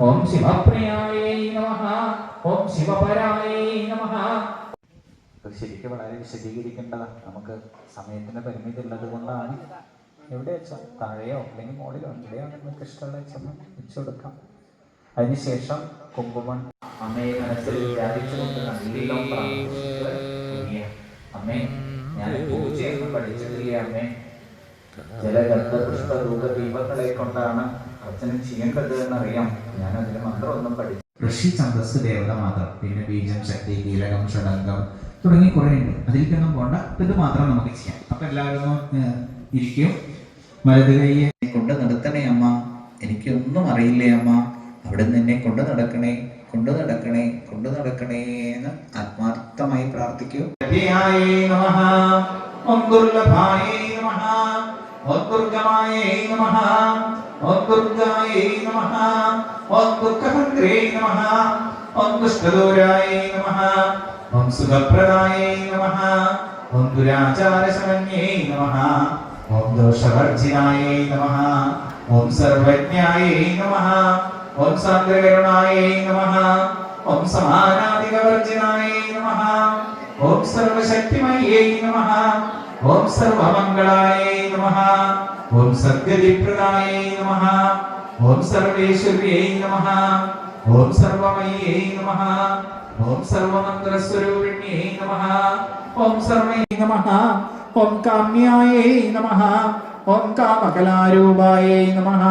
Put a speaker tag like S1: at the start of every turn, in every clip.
S1: ഓം ശിവപ്രിയായൈ നമഃ. ഓം ശിവപരായൈ നമഃ. ശരിക്കും വളരെ വിശദീകരിക്കേണ്ടതാണ്. നമുക്ക് സമയത്തിന് പരിമിതി ഉള്ളത് കൊണ്ടാണ്. എവിടെ വെച്ചോ, താഴെയോ അല്ലെങ്കിൽ മുകളിലോ, എവിടെയോ നിങ്ങൾക്ക് ഇഷ്ടമുള്ള വെച്ചൊന്ന് വെച്ചു കൊടുക്കാം. അതിനുശേഷം കുങ്കുമം അമ്മയെ മനസ്സിൽ ധ്യാനിച്ചുകൊണ്ട് നല്ലോണം പ്രാർത്ഥിക്കുക. അമ്മേ, ഞാൻ പൂജയൊന്നും പഠിച്ചിട്ടില്ല അമ്മേ. ജലഗന്ധ പുഷ്പ രൂപ ദീപങ്ങളെ കൊണ്ടാണ് അർച്ചന ചെയ്യേണ്ടത് എന്നറിയാം. ഞാൻ അതിന് മന്ത്രമൊന്നും പഠിച്ചു. ഋഷി ഛന്ദസ് ദേവത മാത്രം, പിന്നെ ബീജം, ശക്തി, കീലകം, ഷഡംഗം തുടങ്ങി കുറെ ഉണ്ട്. അതിലേക്കൊന്നും പോണ്ട, ഇത് മാത്രം നമുക്ക് ചെയ്യാം. അപ്പൊ എല്ലാവരും ഇരിക്കും. വലത് കൈയെ കൊണ്ട് നടത്തണേ അമ്മ, എനിക്കൊന്നും അറിയില്ലേ അമ്മ, അവിടെ നിന്ന് എന്നെ കൊണ്ട് നടക്കണേ, കൊണ്ട് നടക്കണേ, കൊണ്ട് നടക്കണേ എന്ന് ആത്മാർത്ഥമായി പ്രാർത്ഥിക്കൂ. ഓം ദുർലഭായൈ നമഃ. ഓം ദുർഗമായൈ നമഃ. ഓം ദുർഗായൈ നമഃ. ഓം ദുഃഖഹന്ത്രേ നമഃ. ഓം ദുഷ്ടദൂരായൈ നമഃ. ഓം സുഖപ്രദായൈ നമഃ. ഓം ദുരാചാരശമന്യൈ നമഃ. ഓം ദോഷവർജിനായൈ നമഃ. ഓം സർവജ്ഞായൈ നമഃ. ഓം സാന്ദ്രകരുണായൈ നമഃ. ഓം സമാനാധികവർജിനായൈ നമഃ. ഓം സർവശക്തിമയൈ നമഃ. ഓം സർവമംഗളായൈ നമഃ. ഓം സദ്ഗതിപ്രദായൈ നമഃ. ഓം സർവേശ്വര്यै നമഃ. ഓം സർവമയൈ നമഃ. ഓം സർവമന്ത്രസ്വരൂപിണ്यै നമഃ. ഓം സർവൈ നമഃ. ഓം കാമ്യായൈ നമഃ. ഓം കാമകലാരൂപായൈ നമഃ.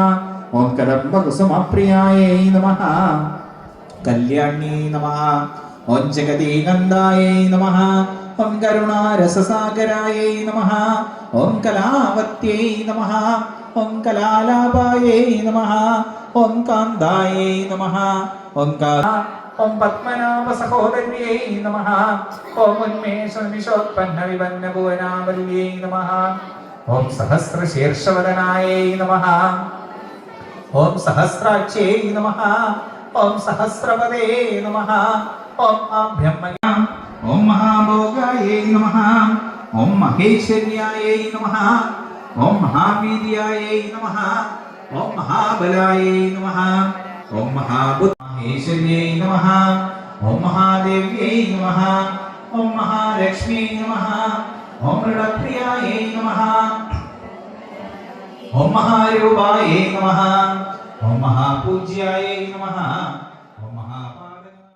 S1: ഓം കദംബകുസുമപ്രിയായൈ നമഃ. കല്യാണ്യൈ നമഃ. ഓം ജഗദീനന്ദായൈ നമഃ. ഓം കരുണാരസസാഗരായൈ നമഃ. ഓം കലാവത്यै നമഃ. ഓം കലാലാപായൈ നമഃ. ഓം കാന്തായൈ നമഃ. ഓം ഓം പത്മനാഭ സഹോദര്यै നമഃ. ഓം ഉന്മേഷ നിമിഷോത്പന്ന വിപന്ന ഭുവനാവല്യൈ നമഃ. ഓം സഹസ്രശീർഷവദനായൈ നമഃ. ഓം സഹസ്രാക്ഷേ നമഃ. ഓം സഹസ്രപദേ നമഃ. ഓം ആഭ്യമ്മ. ഓം മഹാഭോഗായൈ നമഃ. ഓം മഹേശ്വര്യായൈ നമഃ. ഓം മഹാവീര്യായൈ നമഃ. ഓം മഹാബലായൈ നമഃ. ഓം മഹാബുദ്ധേശ്വര്यै നമഃ. ഓം മഹാദേവ്यै നമഃ. ഓം മഹാലക്ഷ്മ്यै നമഃ. ഓം മൃഡപ്രിയായൈ നമഃ. ഓം മഹാരൂപായൈ നമഃ. ഓം മഹാപൂജ്യായൈ നമഃ.